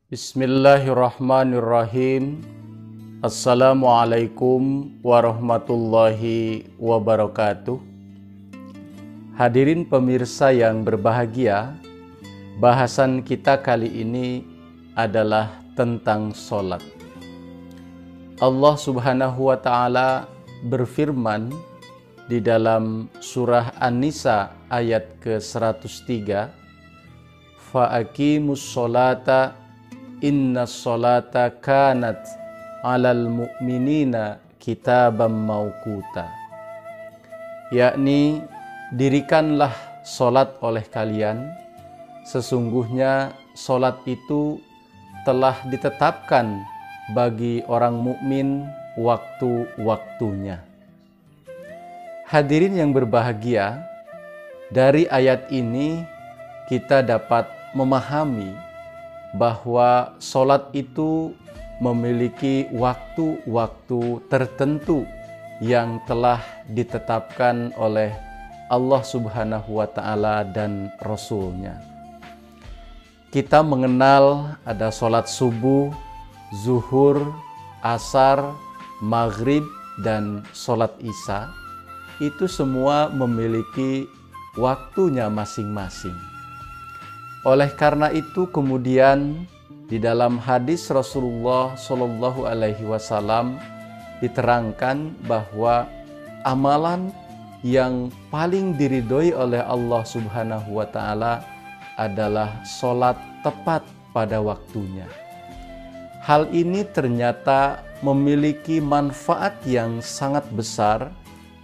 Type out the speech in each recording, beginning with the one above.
Bismillahirrahmanirrahim. Assalamualaikum warahmatullahi wabarakatuh. Hadirin pemirsa yang berbahagia, bahasan kita kali ini adalah tentang sholat. Allah Subhanahu wa Ta'ala berfirman di dalam surah An-Nisa ayat ke-103, Fa'aqimus sholata inna sholata kanat alal mu'minina kitaban mauquta. Yakni, dirikanlah sholat oleh kalian, sesungguhnya sholat itu telah ditetapkan bagi orang mukmin waktu-waktunya. Hadirin yang berbahagia, dari ayat ini kita dapat memahami bahwa sholat itu memiliki waktu-waktu tertentu yang telah ditetapkan oleh Allah Subhanahu wa Ta'ala dan Rasul-Nya. Kita mengenal ada sholat subuh, zuhur, asar, maghrib, dan sholat isya. Itu semua memiliki waktunya masing-masing. Oleh karena itu kemudian di dalam hadis Rasulullah Shallallahu Alaihi Wasallam diterangkan bahwa amalan yang paling diridhoi oleh Allah Subhanahu Wa Taala adalah sholat tepat pada waktunya. Hal ini ternyata memiliki manfaat yang sangat besar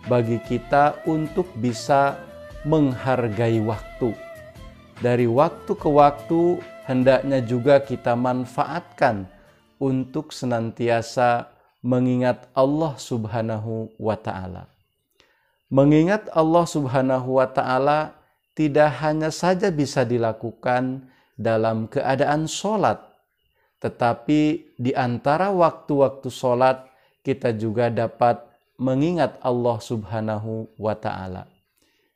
bagi kita untuk bisa menghargai waktu. Dari waktu ke waktu hendaknya juga kita manfaatkan untuk senantiasa mengingat Allah Subhanahu wa Ta'ala. Mengingat Allah Subhanahu wa Ta'ala tidak hanya saja bisa dilakukan dalam keadaan sholat, tetapi di antara waktu-waktu sholat kita juga dapat mengingat Allah Subhanahu wa Ta'ala.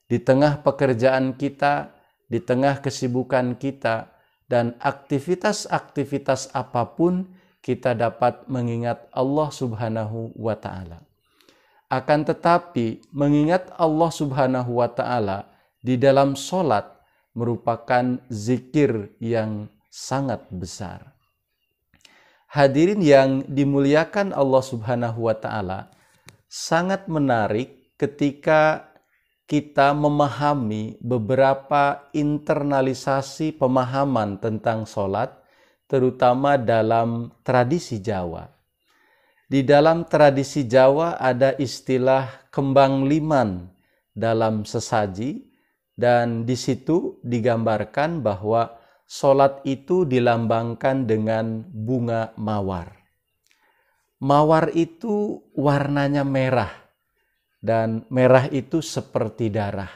Di tengah pekerjaan kita, di tengah kesibukan kita, dan aktivitas-aktivitas apapun, kita dapat mengingat Allah Subhanahu wa Ta'ala. Akan tetapi, mengingat Allah Subhanahu wa Ta'ala di dalam sholat merupakan zikir yang sangat besar. Hadirin yang dimuliakan Allah Subhanahu wa Ta'ala, sangat menarik ketika kita memahami beberapa internalisasi pemahaman tentang sholat, terutama dalam tradisi Jawa. Di dalam tradisi Jawa ada istilah kembang liman dalam sesaji, dan di situ digambarkan bahwa sholat itu dilambangkan dengan bunga mawar. Mawar itu warnanya merah, dan merah itu seperti darah.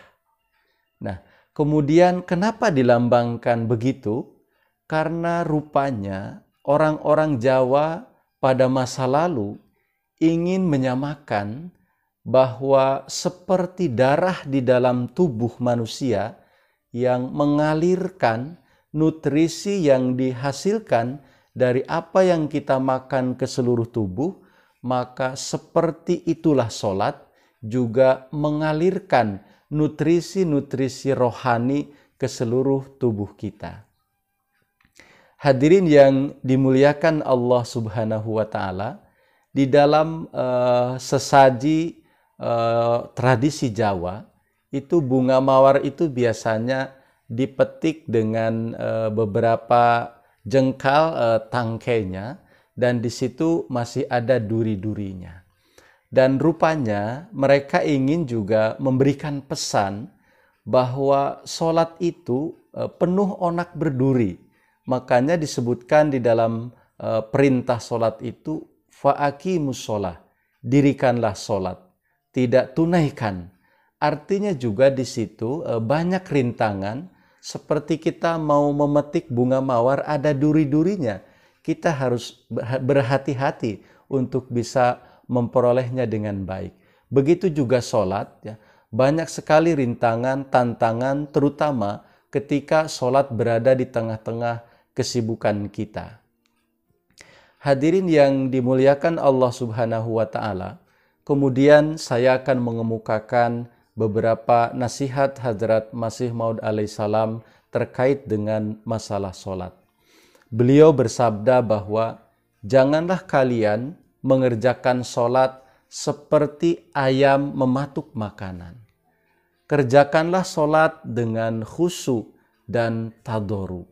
Nah, kemudian kenapa dilambangkan begitu? Karena rupanya orang-orang Jawa pada masa lalu ingin menyamakan bahwa seperti darah di dalam tubuh manusia yang mengalirkan nutrisi yang dihasilkan dari apa yang kita makan ke seluruh tubuh, maka seperti itulah sholat juga mengalirkan nutrisi-nutrisi rohani ke seluruh tubuh kita. Hadirin yang dimuliakan Allah Subhanahu wa Ta'ala, di dalam sesaji tradisi Jawa, itu bunga mawar itu biasanya dipetik dengan beberapa jengkal tangkainya, dan di situ masih ada duri-durinya. Dan rupanya mereka ingin juga memberikan pesan bahwa sholat itu penuh onak berduri. Makanya disebutkan di dalam perintah sholat itu, fa'aqimus sholah, dirikanlah sholat, tidak tunaikan. Artinya juga di situ banyak rintangan, seperti kita mau memetik bunga mawar ada duri-durinya. Kita harus berhati-hati untuk bisa memperolehnya dengan baik. Begitu juga sholat, ya, banyak sekali rintangan, tantangan, terutama ketika sholat berada di tengah-tengah kesibukan kita. Hadirin yang dimuliakan Allah Subhanahu wa Ta'ala, kemudian saya akan mengemukakan beberapa nasihat Hadrat Masih Maud alaihissalam terkait dengan masalah sholat. Beliau bersabda bahwa janganlah kalian mengerjakan sholat seperti ayam mematuk makanan. Kerjakanlah sholat dengan khusyuk dan tadoru.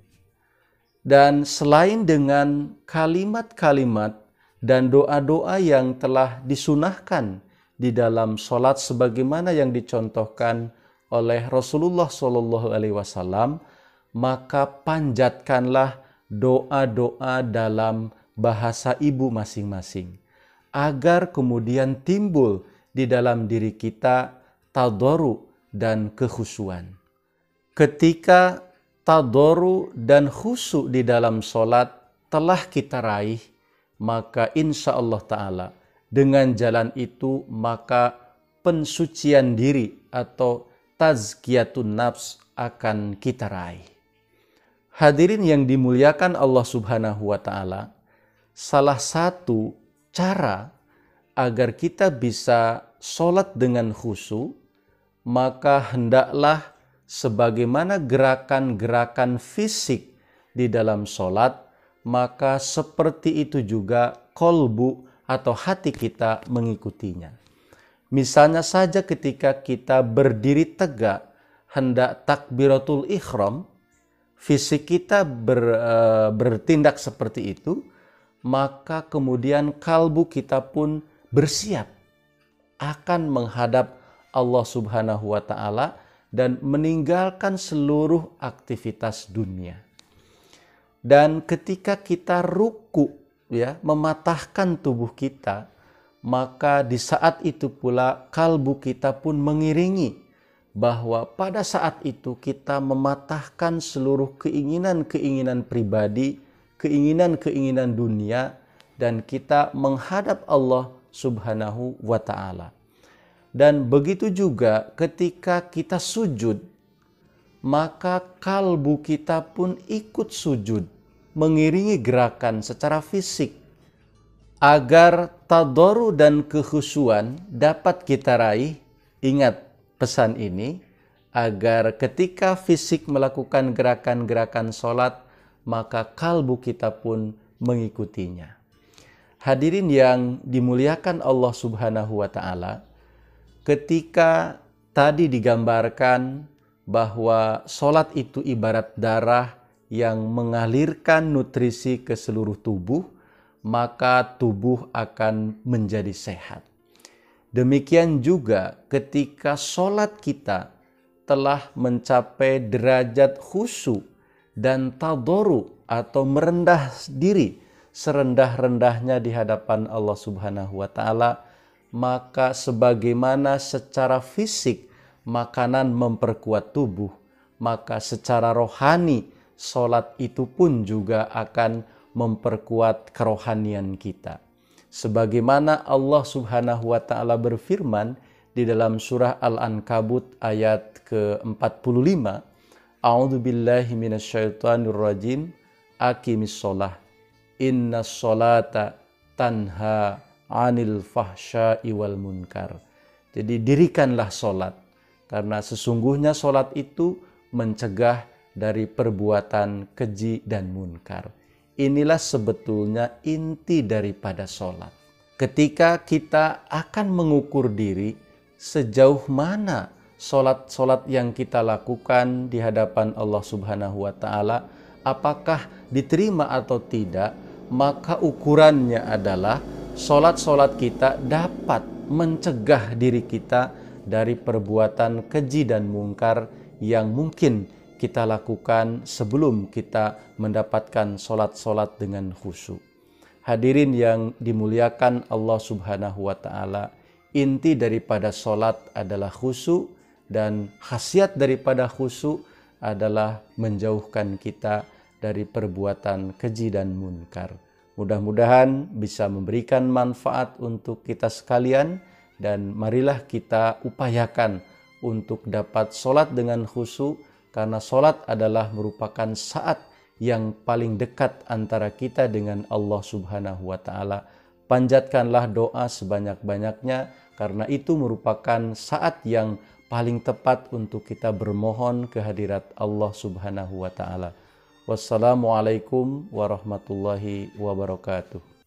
Dan selain dengan kalimat-kalimat dan doa-doa yang telah disunahkan di dalam sholat sebagaimana yang dicontohkan oleh Rasulullah SAW, maka panjatkanlah doa-doa dalam bahasa ibu masing-masing, agar kemudian timbul di dalam diri kita tadoru dan kekhusyuan. Ketika tadoru dan khusyuk di dalam sholat telah kita raih, maka insya Allah Ta'ala dengan jalan itu maka pensucian diri atau tazkiyatun nafs akan kita raih. Hadirin yang dimuliakan Allah Subhanahu wa Ta'ala, salah satu cara agar kita bisa sholat dengan khusyuk, maka hendaklah sebagaimana gerakan-gerakan fisik di dalam sholat, maka seperti itu juga kolbu atau hati kita mengikutinya. Misalnya saja ketika kita berdiri tegak, hendak takbiratul ihram, fisik kita bertindak seperti itu, maka kemudian kalbu kita pun bersiap akan menghadap Allah Subhanahu wa Ta'ala dan meninggalkan seluruh aktivitas dunia. Dan ketika kita ruku, mematahkan tubuh kita, maka di saat itu pula kalbu kita pun mengiringi bahwa pada saat itu kita mematahkan seluruh keinginan-keinginan pribadi, keinginan-keinginan dunia, dan kita menghadap Allah Subhanahu wa Ta'ala. Dan begitu juga ketika kita sujud, maka kalbu kita pun ikut sujud, mengiringi gerakan secara fisik, agar tadoru dan kekhusyuan dapat kita raih. Ingat pesan ini, agar ketika fisik melakukan gerakan-gerakan sholat, maka kalbu kita pun mengikutinya. Hadirin yang dimuliakan Allah Subhanahu wa Ta'ala, ketika tadi digambarkan bahwa sholat itu ibarat darah yang mengalirkan nutrisi ke seluruh tubuh, maka tubuh akan menjadi sehat. Demikian juga ketika sholat kita telah mencapai derajat khusyuk dan tadoru atau merendah diri serendah-rendahnya di hadapan Allah Subhanahu wa Ta'ala, maka sebagaimana secara fisik makanan memperkuat tubuh, maka secara rohani sholat itu pun juga akan memperkuat kerohanian kita. Sebagaimana Allah Subhanahu wa Ta'ala berfirman di dalam surah Al-Ankabut ayat ke-45, A'udzu billahi minasyaitonir rajim, aqimis shalah, innas sholata tanha 'anil fahsya'i wal munkar. Jadi dirikanlah sholat, karena sesungguhnya sholat itu mencegah dari perbuatan keji dan munkar. Inilah sebetulnya inti daripada sholat. Ketika kita akan mengukur diri sejauh mana sholat-sholat yang kita lakukan di hadapan Allah Subhanahu wa Ta'ala, apakah diterima atau tidak, maka ukurannya adalah sholat-sholat kita dapat mencegah diri kita dari perbuatan keji dan mungkar yang mungkin kita lakukan sebelum kita mendapatkan sholat-sholat dengan khusyuk. Hadirin yang dimuliakan Allah Subhanahu wa Ta'ala, inti daripada sholat adalah khusyuk, dan khasiat daripada khusyuk adalah menjauhkan kita dari perbuatan keji dan munkar. Mudah-mudahan bisa memberikan manfaat untuk kita sekalian, dan marilah kita upayakan untuk dapat sholat dengan khusyuk, karena sholat adalah merupakan saat yang paling dekat antara kita dengan Allah Subhanahu wa Ta'ala. Panjatkanlah doa sebanyak-banyaknya, karena itu merupakan saat yang paling tepat untuk kita bermohon kehadirat Allah Subhanahu wa Ta'ala. Wassalamualaikum warahmatullahi wabarakatuh.